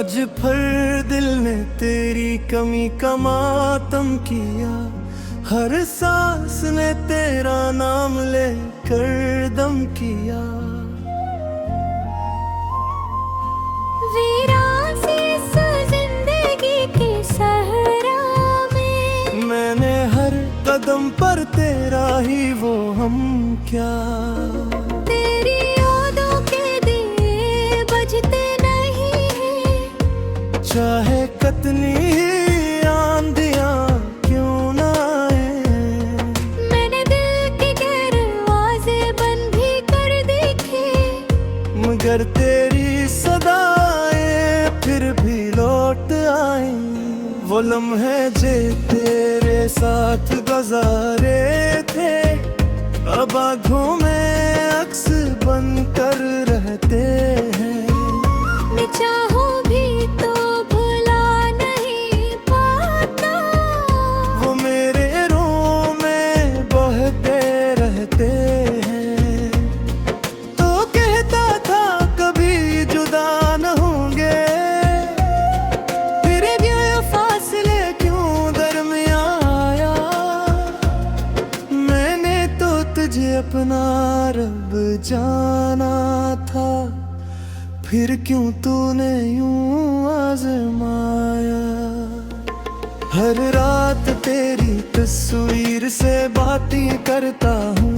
आज फिर दिल ने तेरी कमी का मातम किया, हर सांस ने तेरा नाम लेकर दम किया। वीरान सी इस जिंदगी की सहरा में मैंने हर कदम पर तेरा ही वो हम क्या। तेरी यादों के दिए बजते नहीं हैं, चाहे कितनी आंधियां क्यों ना आए। मैंने दिल के दरवाजे बंद भी कर देखे, मगर तेरी सदाएं फिर भी लौट आई। वो लम्हे जे तेरे साथ गुजारे थे, अब आँखों में अक्स बन कर रहते हैं। मैं चाहूं भी तो भुला नहीं पाता, वो मेरे रों में बहते रहते हैं। तो कहता था कभी जुदा न होंगे, फिर ये फासले क्यों दरमियां आया। मैंने तो तुझे अपना रब जाना था, फिर क्यों तूने यूं आजमाया। हर रात तेरी तस्वीर से बातें करता हूँ,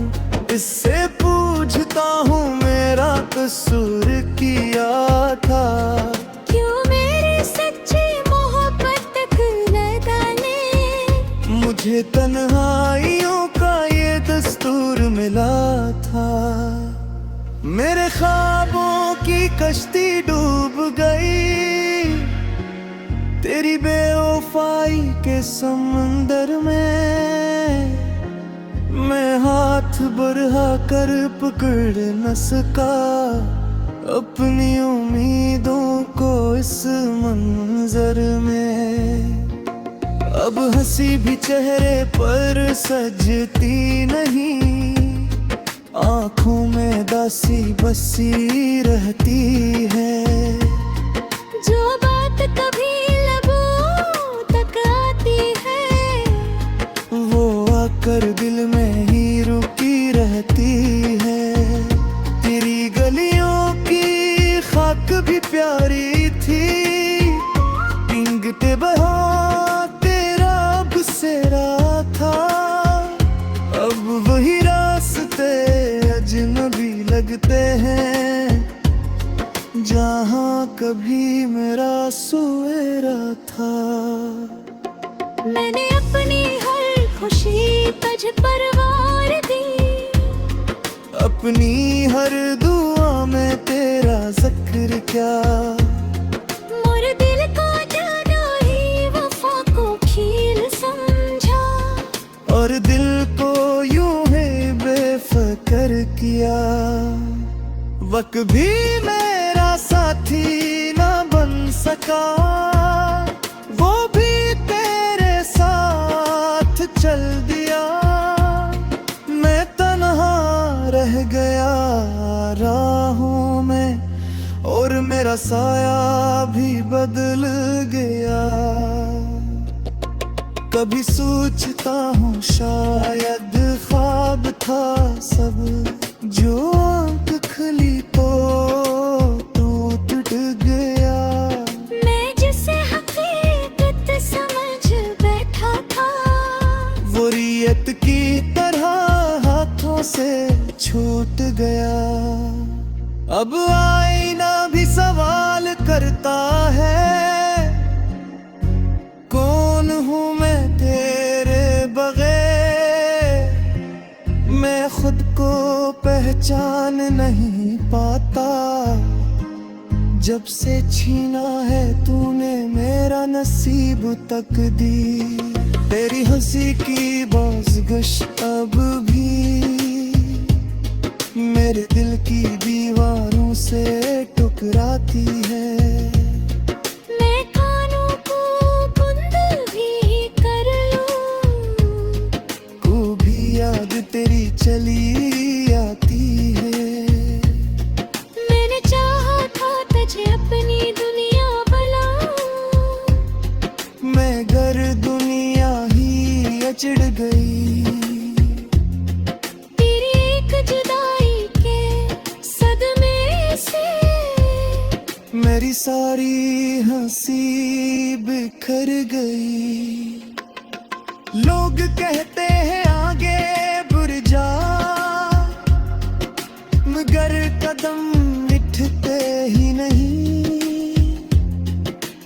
इससे पूछता हूँ मेरा कसूर किया था। क्यों मेरी सच्ची मोहब्बत तक न जाने, मुझे तन्हाइयों का ये दस्तूर मिला था। मेरे ख्वाबों की कश्ती डूब गई तेरी बेवफाई के समंदर में। मैं हाथ बढ़ा कर पकड़ न सका अपनी उम्मीदों को इस मंजर में। अब हंसी भी चेहरे पर सजती नहीं, आँखों में दासी बसी रहती है। जो बात कभी लबों तक आती है, वो आकर दिल में ही रुकी रहती है। तेरी गलियों की खाक भी प्यारी थी, पिंगटे बहा तेरा बसेरा था। अब वही रास्ते अजनबी लगते हैं, जहाँ कभी मेरा सुएरा था। मैंने अपनी हर खुशी तुझ पर वार दी, अपनी हर दुआ में तेरा जिक्र क्या। मोर दिल को जाना ही वफा को खील समझा, और दिल को यूं है बेफिक्र किया। वक्त भी मेरा साथी ना बन सका, वो भी तेरे साथ चल दिया। मैं तन्हा रह गया राहों में, और मेरा साया भी बदल गया। कभी सोचता हूँ शायद ख्वाब था सब, जो आँख खुली तो टूट गया। मैं जिसे हकीकत समझ बैठा था, वो रियत की तरह हाथों से छूट गया। अब आईना भी सवाल करता है, कौन हूँ मैं तेरे बगैर। मैं खुद को पहचान नहीं पाता, जब से छीना है तूने मेरा नसीब तकदीर। तेरी हंसी की बाज़गश अब भी मेरे दिल की दीवारों से टकराती है। मैं कानों को बंद भी कर लूं, को भी याद तेरी चली आती है। मैंने चाहा था तुझे अपनी दुनिया बना कचड़ गई। तेरी एक जुदाई के सदमे से मेरी सारी हंसी बिखर गई। लोग कहते हैं आगे बढ़ जा, मगर कदम मिटते ही नहीं।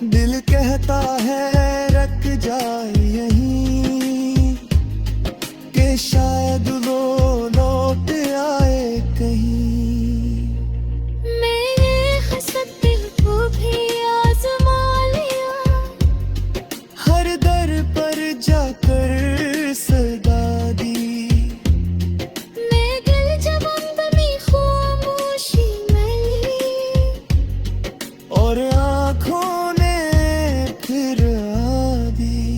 दिल कहता है रख जाए यहीं, कि शायद वो लौट आए कहीं। मैंने हसरत दिल को भी आजमा लिया, हर दर पर जाकर सदा दी। मैं दिल जवाब में खामोशी में ली, और आँखों ने फिर आदी।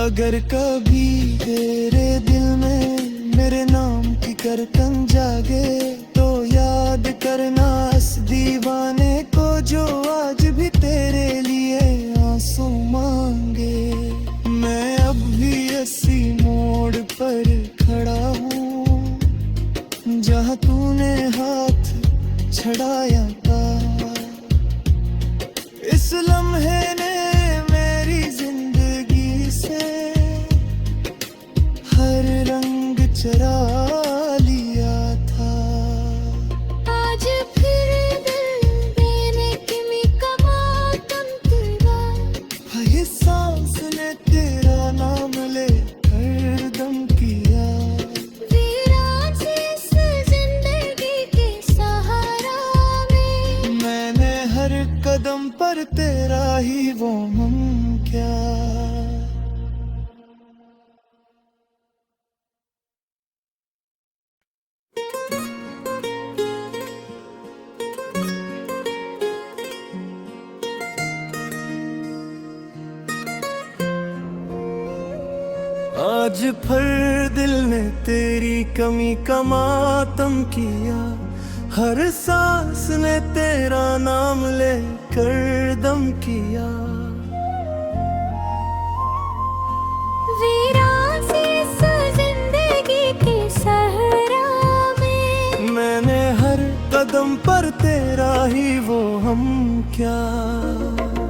अगर कभी तेरे दिल में मेरे नाम की करकन जागे, तो याद करना इस दीवाने को जो आज भी तेरे लिए आंसू मांगे। मैं अब भी इसी मोड़ पर खड़ा हूँ, जहाँ तूने हाथ छड़ाया था। इस लम्हे ने मेरी जिंदगी से हर रंग चरा लिया था। आज फिर दिल देने की मैं कमातम तेरा, ये सांस ने तेरा नाम ले कर दम किया। वीरान से इस जिंदगी के सहारा में मैंने हर कदम पर तेरा ही वो हम क्या। आज फिर दिल ने तेरी कमी का मातम किया। हर सांस ने तेरा नाम ले कर दम किया। वीरान से इस जिंदगी के सहारा में मैंने हर कदम पर तेरा ही वो हम क्या।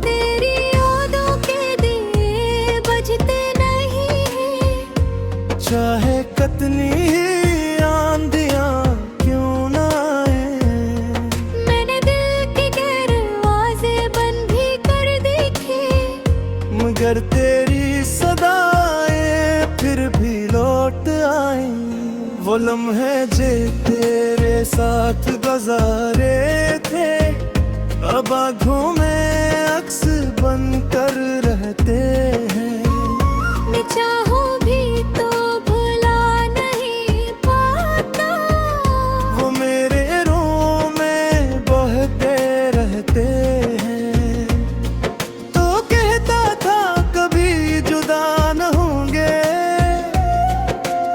तेरी यादों के दिए बजते नहीं हैं, चाहे कितनी आंधियां क्यों ना आए। मैंने दिल के दरवाजे बंद भी कर देखे, मगर तेरी सदाएं फिर भी लौट आई। वो लम्हे जे तेरे साथ गुजारे थे, अब आँखों में अक्स बन कर रहते हैं। मैं चाहूं भी तो भुला नहीं पाता, वो मेरे रों में बहते रहते हैं। तो कहता था कभी जुदा न होंगे,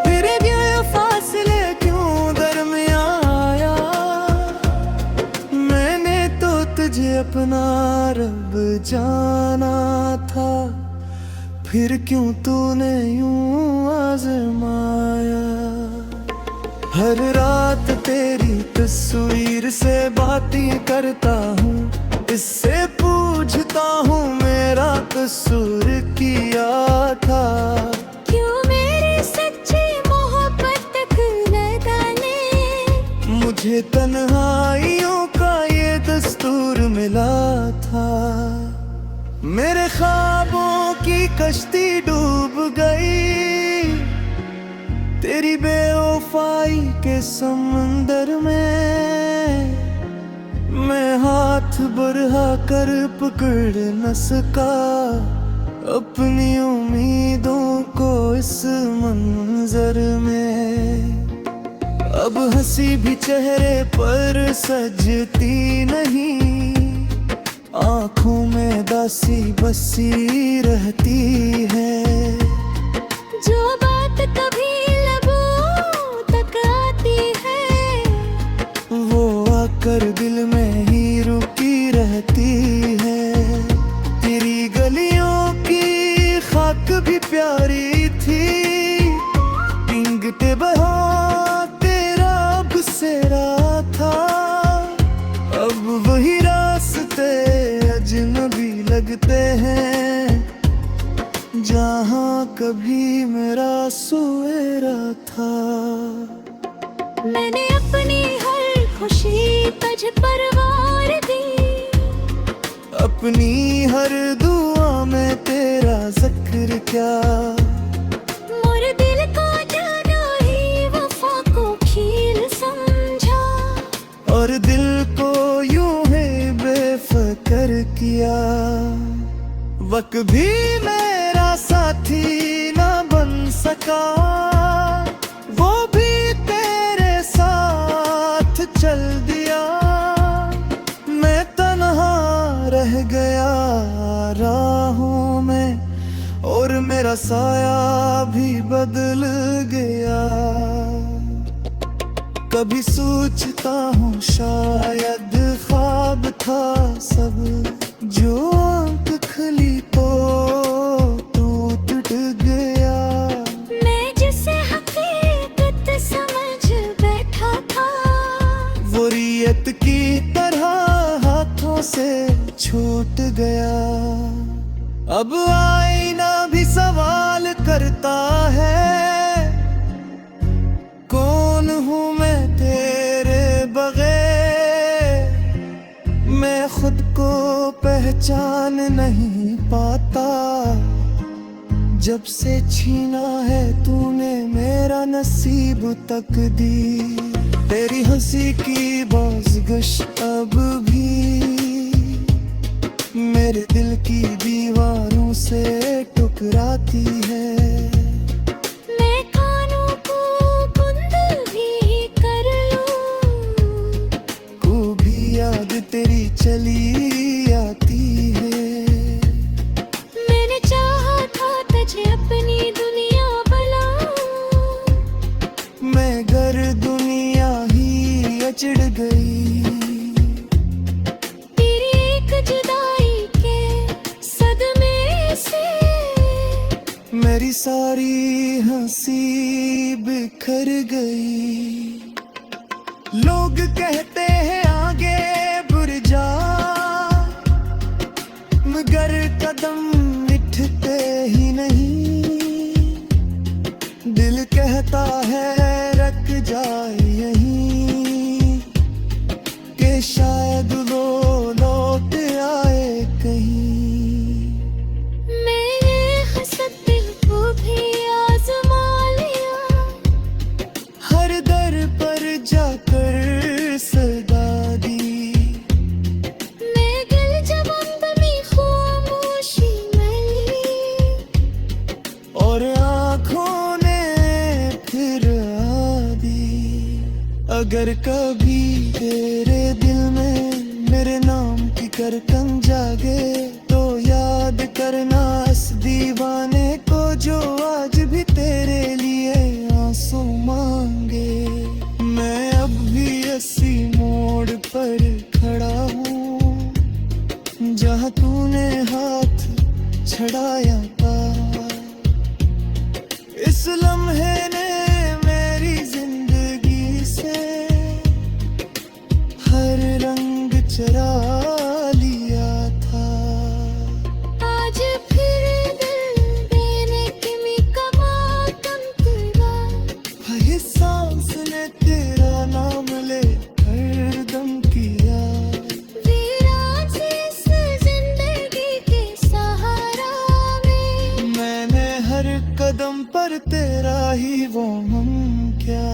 फिर ये फासले क्यों दरमियां आया। मैंने तो तुझे अपना रब जाना था, फिर क्यों तूने यूं आजमाया। हर रात तेरी तस्वीर से बातें करता हूँ, इससे पूछता हूँ मेरा कसूर किया था। क्यों मेरी सच्ची मोहब्बत तक न जाने, मुझे तन्हाइयों का ये दस्तूर मिला था। मेरे ख्वाबों की कश्ती डूब गई तेरी बेवफाई के समंदर में। मैं हाथ बढ़ा कर पकड़ न सका अपनी उम्मीदों को इस मंजर में। अब हंसी भी चेहरे पर सजती नहीं, आँखों में दासी बसी रहती है। जो बात कभी लबों तक आती है, वो आकर दिल में ही रुकी रहती है। तेरी गलियों की खाक भी प्यारी थी, जहाँ कभी मेरा सुएरा था। मैंने अपनी हर खुशी तुझ पर वार दी, अपनी हर दुआ में तेरा जिक्र क्या। मोर दिल को जाना ही वफा को खील समझा, और दिल को यूं है बेफिक्र किया। वक्त भी मेरा साथी ना बन सका, वो भी तेरे साथ चल दिया। मैं तन्हा रह गया राहों में, और मेरा साया भी बदल गया। कभी सोचता हूँ शायद ख्वाब था सब, जो आँख खुली तो टूट गया। मैं जिसे हकीकत समझ बैठा था, वो रियत की तरह हाथों से छूट गया। अब आईना भी सवाल करता है, कौन हूँ मैं तेरे बगैर। मैं खुद को पहचान नहीं पाता, जब से छीना है तूने मेरा नसीब तक दी। तेरी हंसी की बाज़गश अब भी मेरे दिल की दीवारों से टकराती है। मैं कानों को बंद भी कर लूं, को भी याद तेरी चली आती है। मैंने चाहा था तुझे अपनी दुनिया बनाऊं, मगर दुनिया ही अचड़ गई। तेरी एक जुदाई के सदमे से मेरी सारी हंसी बिखर गई। लोग कहते हैं आगे बढ़ जा, मगर कदम मिटते ही नहीं। दिल कहता है रख जाए यहीं, कि शायद वो लौट आए कहीं। मैंने हसद दिल को भी आजमा लिया, हर दर पर जाकर सदा दी। मैं दिल जब अंदमी खामोशी में ली, और आँखों ने फिर दी। अगर कभी तेरे दिल में मेरे नाम की करकन जागे, तो याद करना इस दीवाने को जो आज भी तेरे लिए आंसू मांगे। मैं अब भी इसी मोड़ पर खड़ा हूँ, जहाँ तूने हाथ छड़ाया था। इस लम्हे ने मेरी जिंदगी से हर रंग चरा लिया था। आज फिर दिल देने की मी कमातम तेरा, वही सांस ने तेरा नाम ले हर दम किया। वीरान से इस जिंदगी के सहारा में, मैंने हर कदम पर तेरा ही वो हम क्या।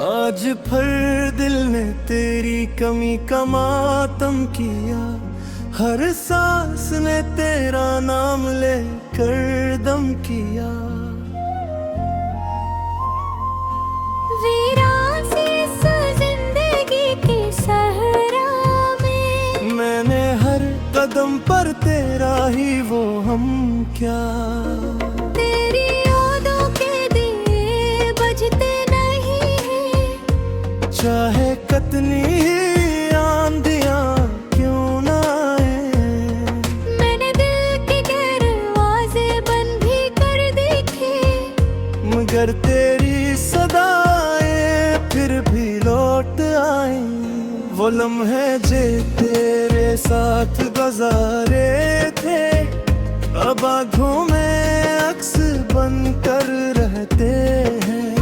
आज फिर दिल ने तेरी कमी का मातम किया। हर सांस ने तेरा नाम लेकर दम किया। वीरान से इस जिंदगी के सहरा में, मैंने हर कदम पर तेरा ही वो हम क्या। तेरी यादों के दिए बजते नहीं हैं, चाहे कितनी आंधियां क्यों ना आए। मैंने दिल की अगर तेरी सदाएं फिर भी लौट आए, वो लम्हे जे तेरे साथ गुजारे थे अब आँखों में अक्स बनकर रहते हैं।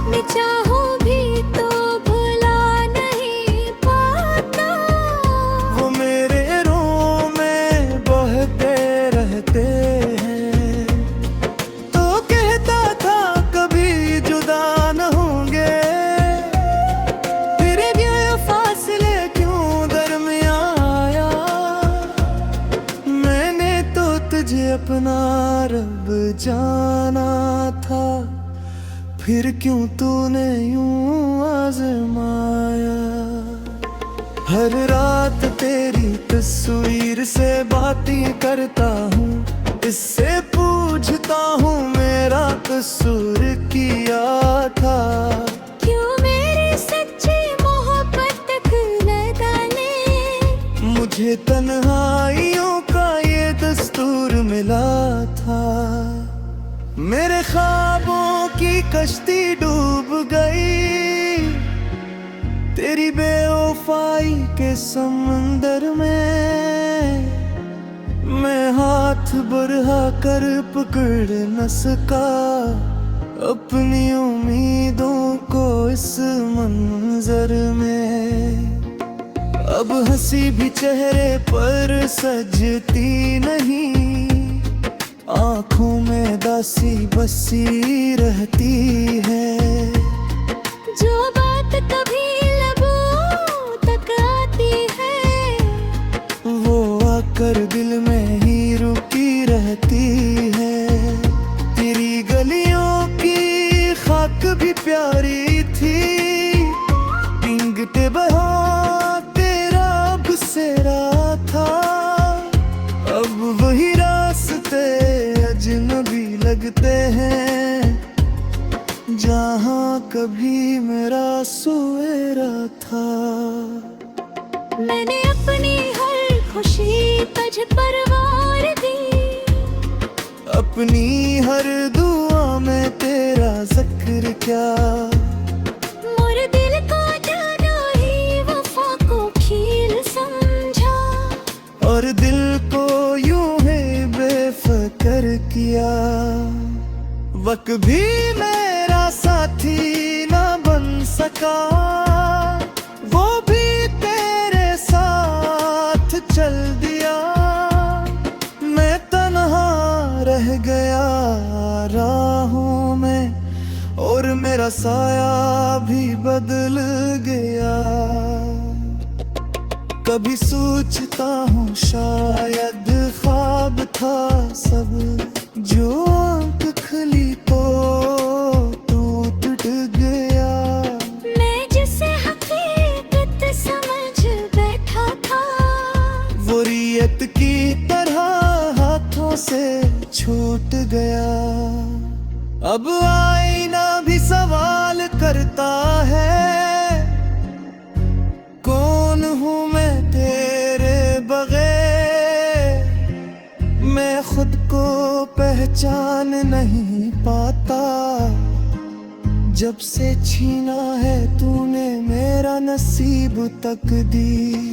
मैं चाहूं भी तो भुला नहीं पाता, वो मेरे रों में बहते रहते हैं। तो कहता था कभी जुदा न होंगे, फिर ये फासले क्यों दरमियां आया। मैंने तो तुझे अपना रब जाना था, फिर क्यों तूने यूं आजमाया। हर रात तेरी तस्वीर से बातें करता हूँ, इससे पूछता हूँ मेरा कसूर किया था। क्यों मेरी सच्ची मोहब्बत तक न जाने, मुझे तन्हाइयों का ये दस्तूर मिला था। मेरे ख्वाबों की कश्ती डूब गई तेरी बेवफाई के समंदर में। मैं हाथ बढ़ा कर पकड़ न सका अपनी उम्मीदों को इस मंजर में। अब हंसी भी चेहरे पर सजती नहीं, आँखों में दासी बसी रहती है। जो बात कभी लबों तक आती है, वो आकर दिल में ही रुकी रहती है। तेरी गलियों की खाक भी प्यारी थी, पिंगटे बहा तेरा बसेरा था। अब वही रास्ते अजनबी लगते हैं, जहाँ कभी मेरा सुएरा था। मैंने अपनी हर खुशी तुझ पर वार दी, अपनी हर दुआ में तेरा जिक्र क्या। मोर दिल को जाना ही वफा को खील समझा, और दिल को यूं है बेफिक्र किया। वक्त भी मेरा साथी ना बन सका, वो भी तेरे साथ चल दिया। मैं तन्हा रह गया राहों में, और मेरा साया भी बदल गया। कभी सोचता हूँ शायद ख्वाब था सब, जो आँख खुली तो टूट गया। मैं जिसे हकीकत समझ बैठा था, वो रियत की तरह हाथों से छूट गया। अब आईना भी सवाल करता है, कौन हूँ मैं तेरे बगैर। मैं खुद को पहचान नहीं पाता, जब से छीना है तूने मेरा नसीब तक दी।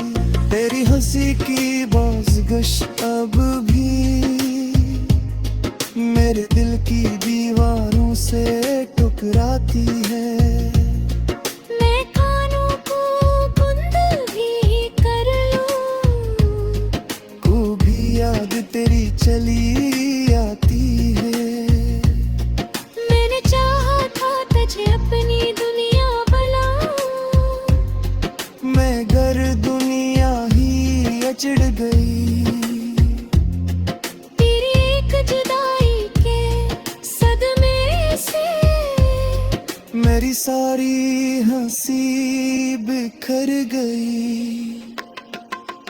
तेरी हंसी की बाज़गश अब भी मेरे दिल की दीवारों से टकराती है। मैं कानों को बंद भी कर लूं, को भी याद तेरी चली आती है। मैंने चाहा था तुझे अपनी दुनिया बनाऊं, मगर दुनिया ही अचड़ गई। तेरी एक जुदाई के सदमे से मेरी सारी हंसी बिखर गई।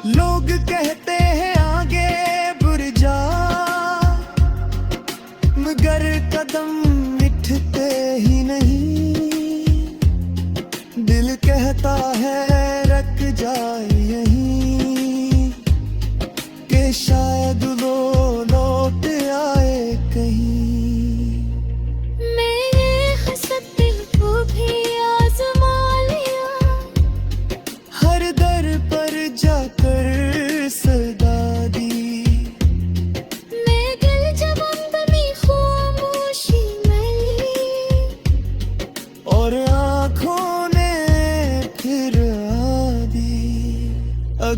लोग कहते हैं आगे बढ़ जा, मगर कदम मिटते ही नहीं। दिल कहता है रख जाए यहीं, कि शायद वो लौट आए कहीं। मैं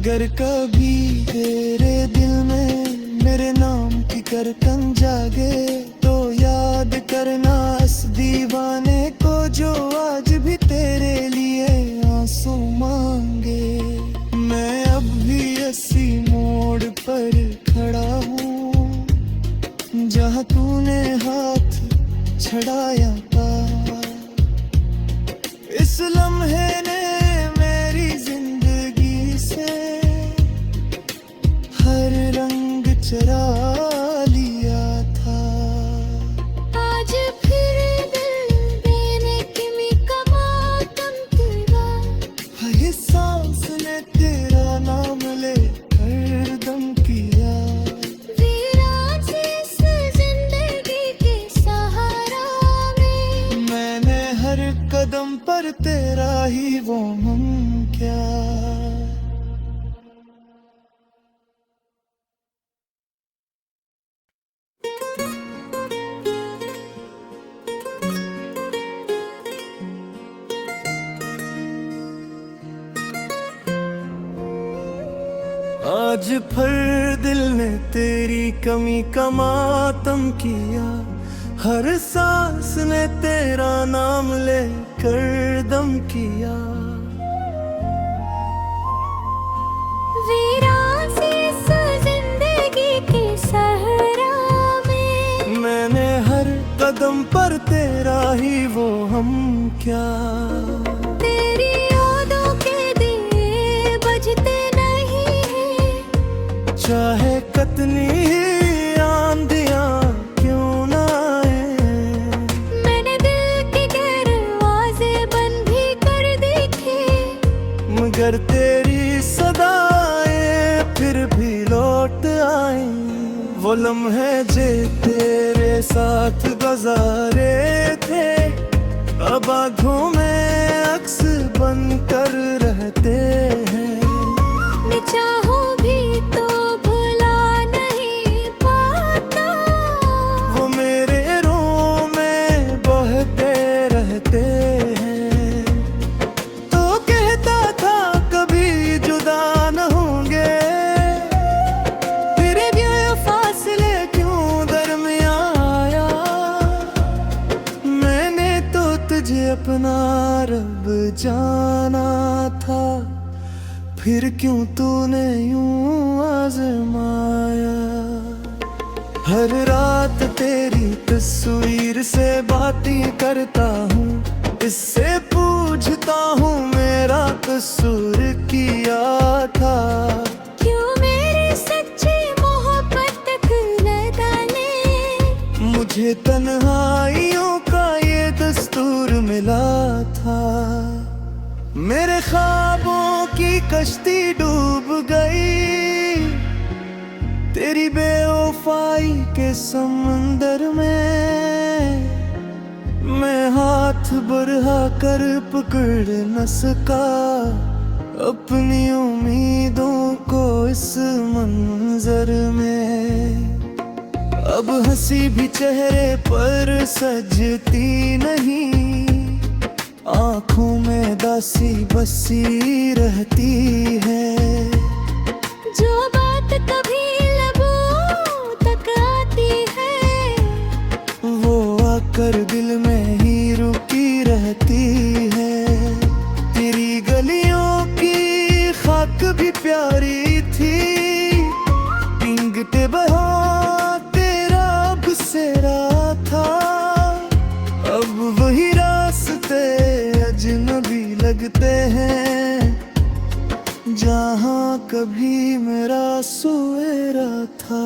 अगर कभी तेरे दिल में मेरे नाम की करकन जागे तो याद करना इस दीवाने को जो आज भी तेरे लिए आंसू मांगे। मैं अब भी इसी मोड़ पर खड़ा हूँ जहाँ तूने हाथ छड़ाया था। इस लम्हे ने मेरी जिंदगी से हर रंग चरा लिया था। आज फिर दिल देने की मी का मातम तेरा, हर सांस ने तेरा नाम ले कर दम किया। वीरान से इस जिंदगी के सहारा में, मैंने हर कदम पर तेरा ही वो हम क्या। आज फिर दिल ने तेरी कमी का मातम किया। हर सांस ने तेरा नाम ले कर दम किया। वीरान से इस जिंदगी के सहारा में, मैंने हर कदम पर तेरा ही वो हम क्या। तेरी यादों के दिए बजते नहीं हैं, चाहे कितनी ही आंधियां क्यों ना आए। मैंने दिल के दरवाजे बंद भी कर देखे, मगर तेरी सदाएं फिर भी लौट आई। वो लम्हे जे तेरे साथ गुजारे थे अब आँखों में अक्स बन कर रहते हैं। मैं चाहूं भी तो भुला नहीं पाता, वो मेरे रों में बहते रहते हैं। तो कहता था कभी जुदा न होंगे, फिर भी ये फासले क्यों दरमियां आया। मैंने तो तुझे अपना रब जाना था, फिर क्यों तूने यूं आजमाया। हर रात तेरी तस्वीर से बातें करता हूँ, इससे पूछता हूँ मेरा कसूर किया था। क्यों मेरी सच्ची मोहब्बत तक न जाने, मुझे तन्हाइयों का ये दस्तूर मिला था। मेरे ख्वाबों की कश्ती डूब गई तेरी बेवफाई के समंदर में। मैं हाथ बढ़ा कर पकड़ न सका अपनी उम्मीदों को इस मंजर में। अब हंसी भी चेहरे पर सजती नहीं, आँखों में दासी बसी रहती है। जो बात कभी लबों तक आती है, वो आकर दिल में ही रुकी रहती है। तेरी गलियों की खाक भी प्यारी थी, पिंगटे बहा तेरा बसेरा था। अब वही रास्ते अजनबी लगते हैं जहाँ कभी मेरा सुएरा था।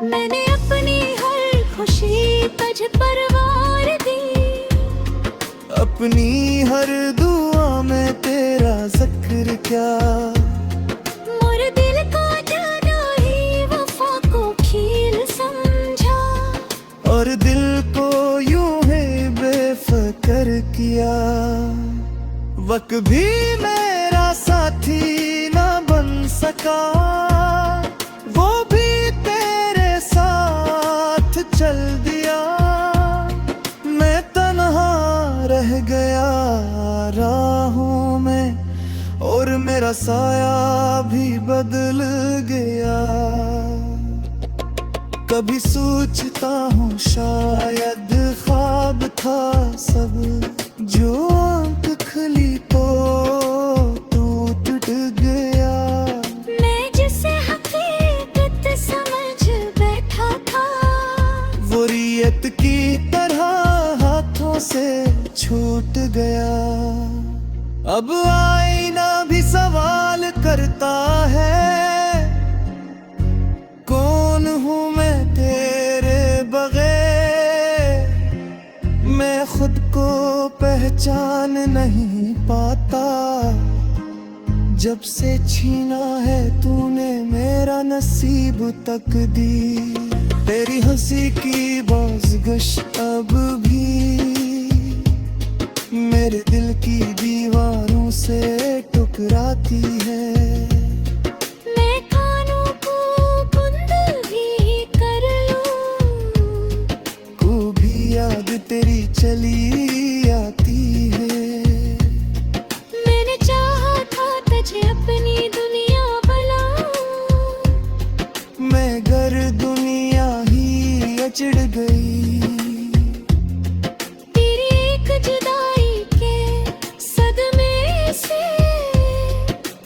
मैंने अपनी हर खुशी तुझ पर वार दी, अपनी हर दुआ में तेरा जिक्र क्या। मोर दिल को जाना ही वफा को खील समझा, और दिल को यूं है बेफिक्र किया। वक्त भी मेरा साथी ना बन सका, वो भी तेरे साथ चल दिया। मैं तन्हा रह गया राहों में, और मेरा तेरा साया भी बदल गया। कभी सोचता हूँ शायद ख्वाब था सब, जो आंख खुली तो टूट गया। मैं जिसे हकीकत समझ बैठा था, वो रियत की तरह हाथों से छूट गया। अब आईना भी सवाल करता है, कौन हूँ मैं तेरे बगैर। मैं खुद को पहचान नहीं पाता, जब से छीना है तूने मेरा नसीब तकदीर। तेरी हंसी की बाज़गश अब भी मेरे दिल की दीवारों से टकराती है। मैं कानों को बंद भी कर लूं, को भी याद तेरी चली आती है। मैंने चाहा था तुझे अपनी दुनिया बनाऊं, मगर दुनिया ही अचड़ गई। तेरी एक जुदाई के सदमे से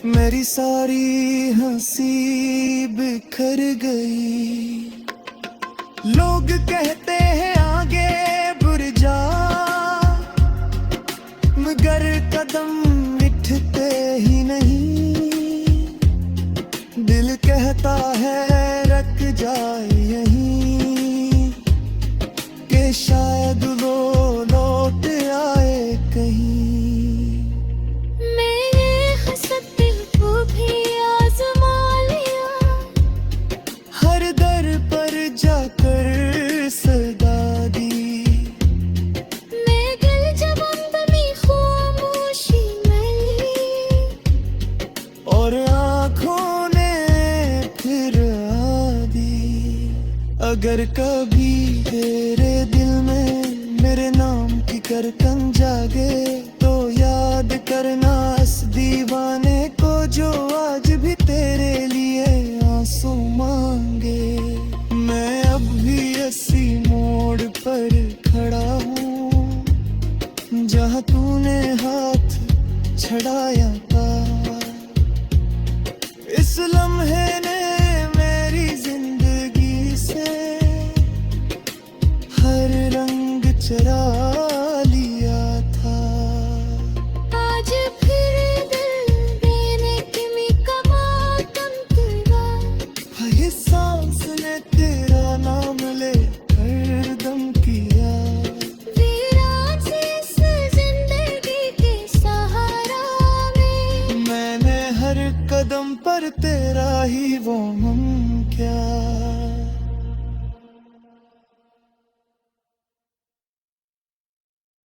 मेरी सारी हंसी बिखर गई। लोग कहते हैं आगे बढ़ जा, मगर कदम मिटते ही नहीं। दिल कहता है रख जाए यहीं, कि शायद वो लौट आए कहीं। मैं ये हसरत दिल को भी आजमा लिया, हर दर पर जाकर सदा दी। मैं दिल जब अंदमी खामोशी में ली, और आँखों ने फिर दी। अगर कभी तेरे दिल में मेरे नाम की करकन जागे, तो याद करना इस दीवाने को जो आज भी तेरे लिए आंसू मांगे। मैं अब भी इसी मोड़ पर खड़ा हूँ, जहाँ तूने हाथ छड़ाया था। इस लम्हे ने मेरी जिंदगी से हर रंग चरा लिया था। आज फिर दिल देने की मैं कमातम तेरा, ये सांस ने तेरा नाम ले कर दम किया। वीरान से इस जिंदगी के सहारा में, मैंने हर कदम पर तेरा ही वो हम क्या।